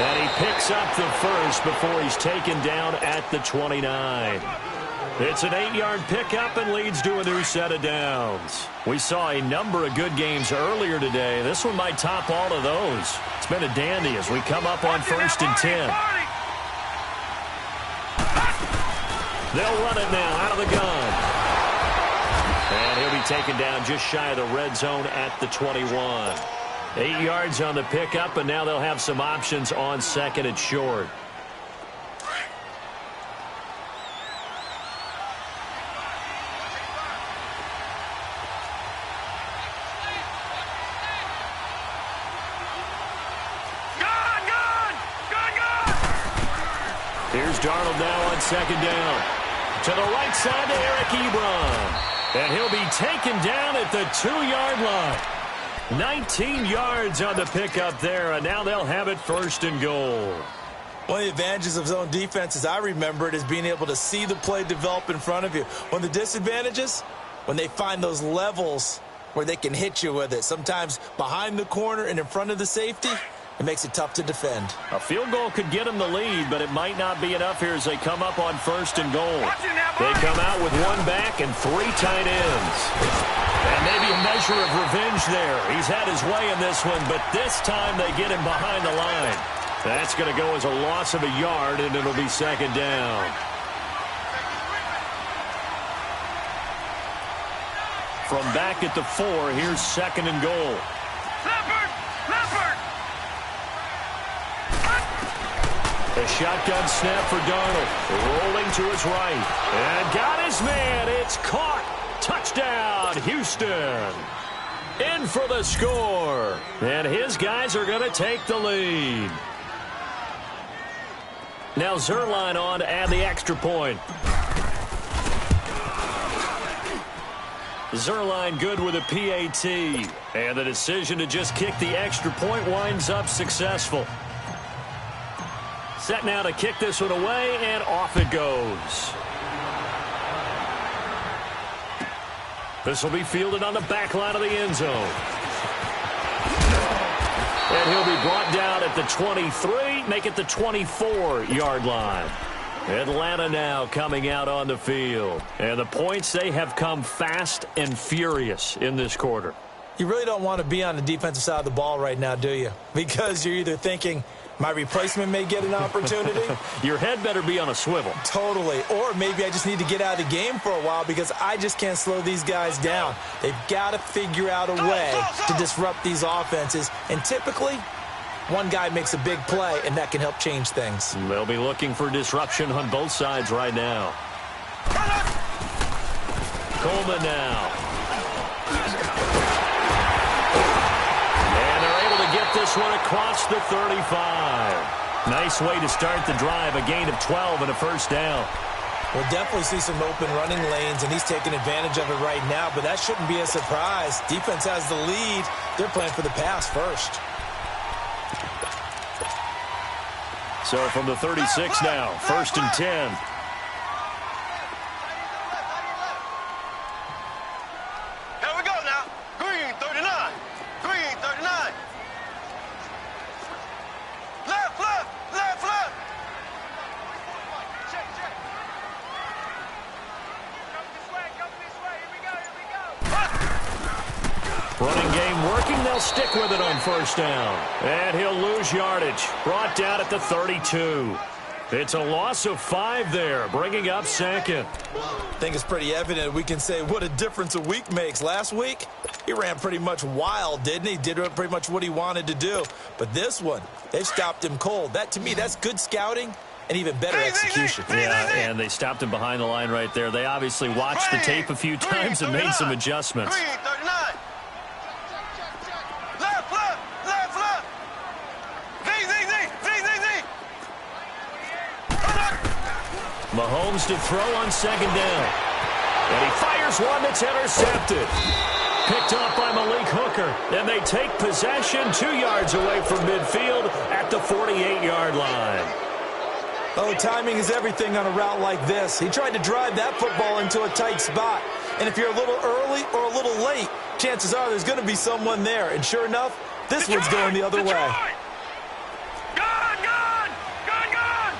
C: And he picks up the first before he's taken down at the 29. It's an 8-yard pickup and leads to a new set of downs. We saw a number of good games earlier today. This one might top all of those. It's been a dandy as we come up on 1st and 10. They'll run it now out of the gun. And he'll be taken down just shy of the red zone at the 21. 8 yards on the pickup, and now they'll have some options on 2nd and short. Here's Darnold now on 2nd down. To the right side to Eric Ebron. And he'll be taken down at the 2-yard line. 19 yards on the pickup there, and now they'll have it 1st and goal.
A: One of the advantages of zone defense, as I remember it, is being able to see the play develop in front of you. One of the disadvantages, when they find those levels where they can hit you with it, sometimes behind the corner and in front of the safety, it makes it tough to defend.
C: A field goal could get them the lead, but it might not be enough here as they come up on 1st and goal. They come out with 1 back and 3 tight ends. And maybe a measure of revenge there. He's had his way in this one, but this time they get him behind the line. That's going to go as a loss of a yard, and it'll be 2nd down. From back at the 4, here's 2nd and goal. A shotgun snap for Darnold. Rolling to his right. And got his man. It's caught. Touchdown, Houston. In for the score. And his guys are going to take the lead. Now Zuerlein on to add the extra point. Zuerlein good with a PAT. And the decision to just kick the extra point winds up successful. Set now to kick this one away, and off it goes. This will be fielded on the back line of the end zone. And he'll be brought down at the 23, make it the 24-yard line. Atlanta now coming out on the field. And the points, they have come fast and furious in this quarter.
A: You really don't want to be on the defensive side of the ball right now, do you? Because you're either thinking, my replacement may get an opportunity.
C: Your head better be on a swivel.
A: Totally. Or maybe I just need to get out of the game for a while because I just can't slow these guys down. They've got to figure out a way to disrupt these offenses. And typically, one guy makes a big play, and that can help change things.
C: They'll be looking for disruption on both sides right now. Coleman now. And they're able to get this one across the 35. Nice way to start the drive, a gain of 12 and a first down.
A: We'll definitely see some open running lanes, and he's taking advantage of it right now, but that shouldn't be a surprise. Defense has the lead. They're playing for the pass first.
C: So from the 36 now, 1st and 10.
B: Here we go now. Green 39. Green 39. Left, left, left, left. Check, check. Come this way, come this way. Here we go, here we go.
C: Running game working. They'll stick with it on first down. And he'll lose yardage. Brought down at the 32. It's a loss of 5 there, bringing up second.
A: I think it's pretty evident we can say what a difference a week makes. Last week, he ran pretty much wild, didn't he? Did pretty much what he wanted to do. But this one, they stopped him cold. That, to me, that's good scouting and even better execution.
C: Yeah, and they stopped him behind the line right there. They obviously watched the tape a few times and made some adjustments.
B: Green 39. Left, left, left, left. Z, Z, Z, Z, Z, Z.
C: Mahomes to throw on second down. And he fires one that's intercepted. Picked off by Malik Hooker. And they take possession 2 yards away from midfield at the 48-yard line.
A: Oh, timing is everything on a route like this. He tried to drive that football into a tight spot. And if you're a little early or a little late, chances are there's going to be someone there. And sure enough, this one's going the other way.
B: Gone, gone, gone, gone.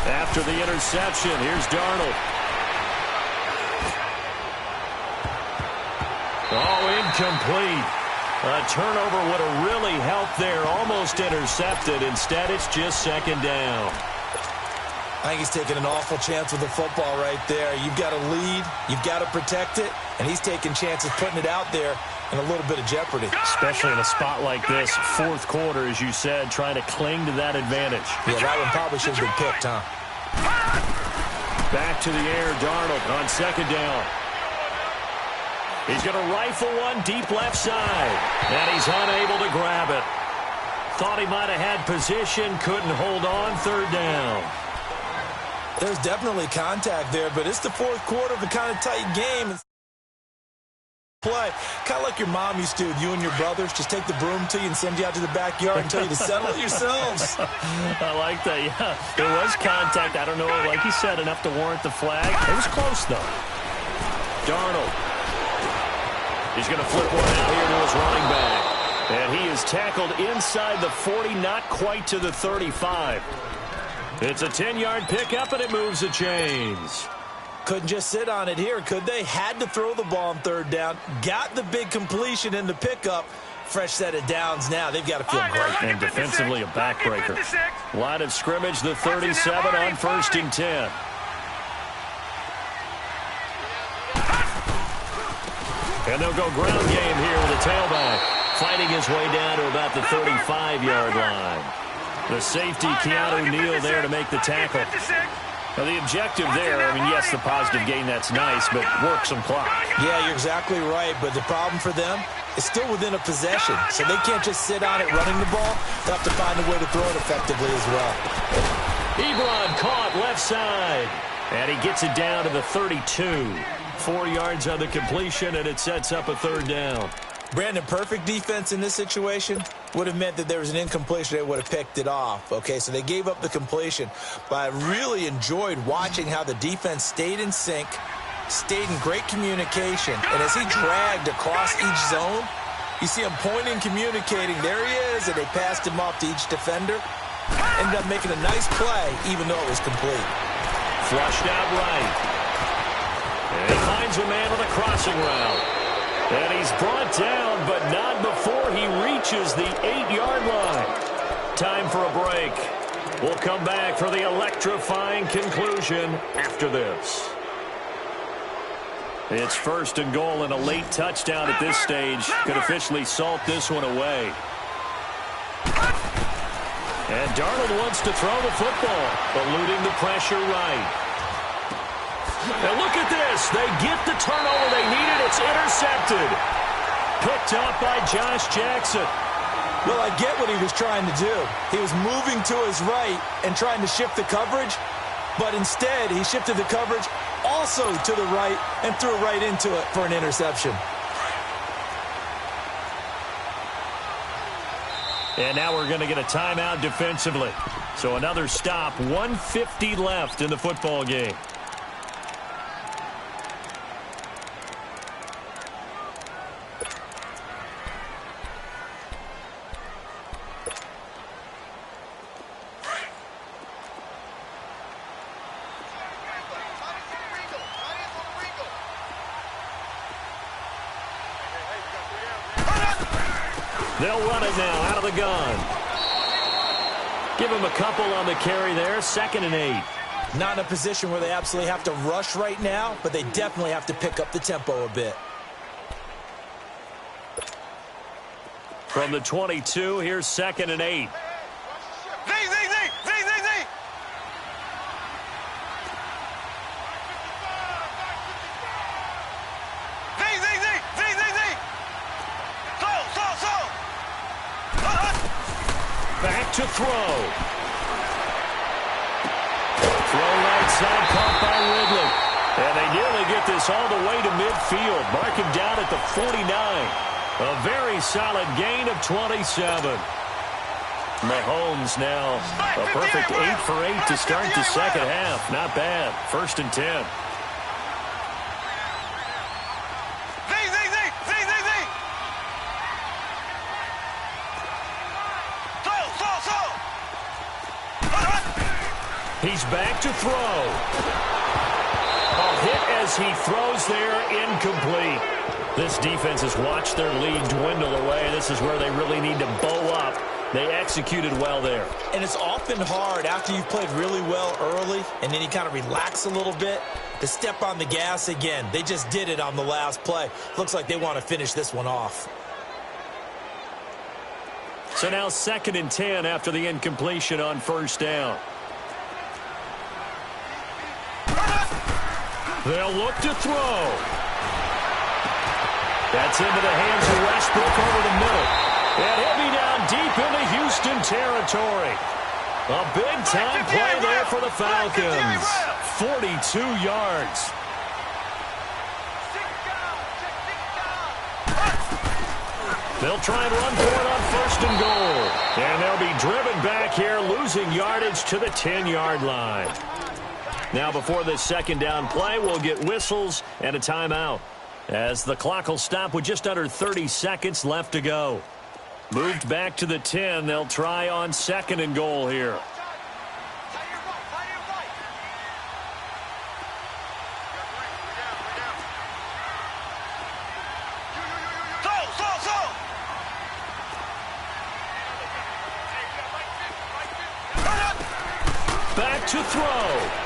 C: After the interception, here's Darnold. Oh, incomplete. A turnover would have really helped there. Almost intercepted. Instead, it's just second down.
A: I think he's taking an awful chance with the football right there. You've got to lead. You've got to protect it. And he's taking chances putting it out there in a little bit of jeopardy.
C: Especially in a spot like this, fourth quarter, as you said, trying to cling to that advantage.
A: Yeah, that one probably should have been picked, huh?
C: Back to the air, Darnold on second down. He's going to rifle one deep left side. And he's unable to grab it. Thought he might have had position, couldn't hold on, third down.
A: There's definitely contact there, but it's the fourth quarter of a kind of tight game. Play. Kind of like your mom used to with you and your brothers. Just take the broom to you and send you out to the backyard and tell you to settle it yourselves.
C: I like that, yeah. There was contact. I don't know, like you said, enough to warrant the flag. It was close, though. Darnold. He's going to flip one out here to his running back. And he is tackled inside the 40, not quite to the 35. It's a 10-yard pickup, and it moves the chains.
A: Couldn't just sit on it here, could they? Had to throw the ball on third down. Got the big completion in the pickup. Fresh set of downs now. They've got to feel great.
C: And defensively a backbreaker. Line of scrimmage, the 37 on 1st and 10. And they'll go ground game here with a tailback. Fighting his way down to about the 35-yard line. The safety, Keanu Neal, there to make the tackle. Now, the objective there, I mean, yes, the positive gain, that's nice, but work some clock.
A: Yeah, you're exactly right, but the problem for them is still within a possession, so they can't just sit on it running the ball. They'll have to find a way to throw it effectively as well.
C: Ebron caught left side. And he gets it down to the 32. 4 yards on the completion, and it sets up a third down.
A: Brandon, perfect defense in this situation would have meant that there was an incompletion. They would have picked it off. Okay, so they gave up the completion. But I really enjoyed watching how the defense stayed in sync, stayed in great communication. And as he dragged across each zone, you see him pointing, communicating. There he is, and they passed him off to each defender. Ended up making a nice play, even though it was complete.
C: Flushed out right. And he finds a man on the crossing route. And he's brought down, but not before he reaches the 8-yard line. Time for a break. We'll come back for the electrifying conclusion after this. It's 1st and goal, and a late touchdown at this stage could officially salt this one away. And Darnold wants to throw the football, eluding the pressure right. Now look at this. They get the turnover they needed. It's intercepted. Picked up by Josh Jackson.
A: Well, I get what he was trying to do. He was moving to his right and trying to shift the coverage, but instead he shifted the coverage also to the right and threw right into it for an interception.
C: And now we're going to get a timeout defensively. So another stop, 1:50 left in the football game. They'll run it now out of the gun. Give him a couple on the carry there. 2nd and 8.
A: Not in a position where they absolutely have to rush right now, but they definitely have to pick up the tempo a bit.
C: From the 22, here's 2nd and 8. Back to throw. Throw right side, caught by Ridley. And they nearly get this all the way to midfield. Mark him down at the 49. A very solid gain of 27. Mahomes now a perfect 8 for 8 to start the second half. Not bad. 1st and 10. He's back to throw. A hit as he throws there, incomplete. This defense has watched their lead dwindle away. This is where they really need to bow up. They executed well there.
A: And it's often hard after you've played really well early and then you kind of relax a little bit to step on the gas again. They just did it on the last play. Looks like they want to finish this one off.
C: So now 2nd and 10 after the incompletion on 1st down. They'll look to throw. That's into the hands of Westbrook over the middle. And he'll be down deep into Houston territory. A big-time play there for the Falcons. 42 yards. They'll try and run for it on 1st and goal. And they'll be driven back here, losing yardage to the 10-yard line. Now before this 2nd down play, we'll get whistles and a timeout, as the clock will stop with just under 30 seconds left to go. Moved back to the 10. They'll try on 2nd and goal here. Back to throw.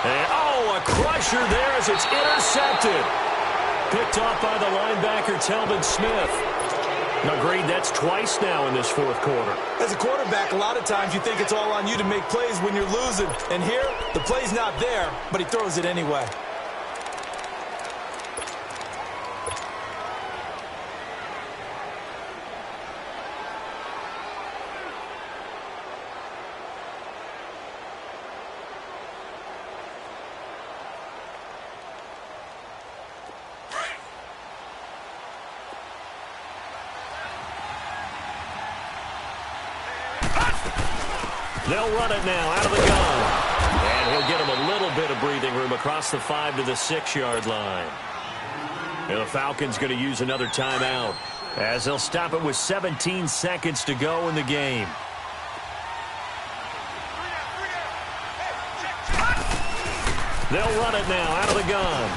C: And, a crusher there as it's intercepted. Picked off by the linebacker, Telvin Smith. Agreed, that's twice now in this 4th quarter.
A: As a quarterback, a lot of times you think it's all on you to make plays when you're losing. And here, the play's not there, but he throws it anyway.
C: They'll run it now out of the gun. And he'll get him a little bit of breathing room across the 5 to the 6-yard line. And the Falcons going to use another timeout as they'll stop it with 17 seconds to go in the game. They'll run it now out of the gun.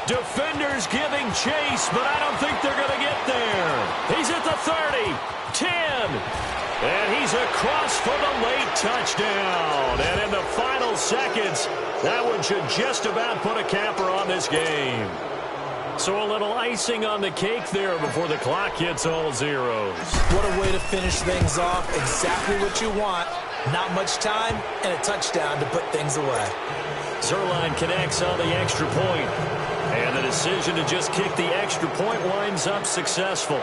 C: Defenders giving chase, but I don't think they're going to get there. He's at the 30, 10, and he's across for the late touchdown. And in the final seconds, that one should just about put a capper on this game. So a little icing on the cake there before the clock hits all zeros.
A: What a way to finish things off. Exactly what you want. Not much time and a touchdown to put things away.
C: Zuerlein connects on the extra point. And the decision to just kick the extra point winds up successful.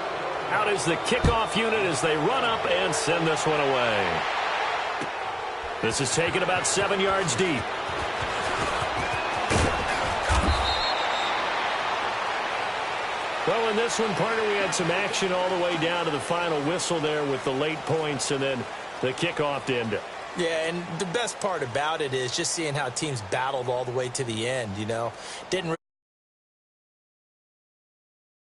C: Out is the kickoff unit as they run up and send this one away. This is taken about 7 yards deep. Well, in this one, partner, we had some action all the way down to the final whistle there with the late points and then the kickoff to end it.
A: Yeah, and the best part about it is just seeing how teams battled all the way to the end, you know. Didn't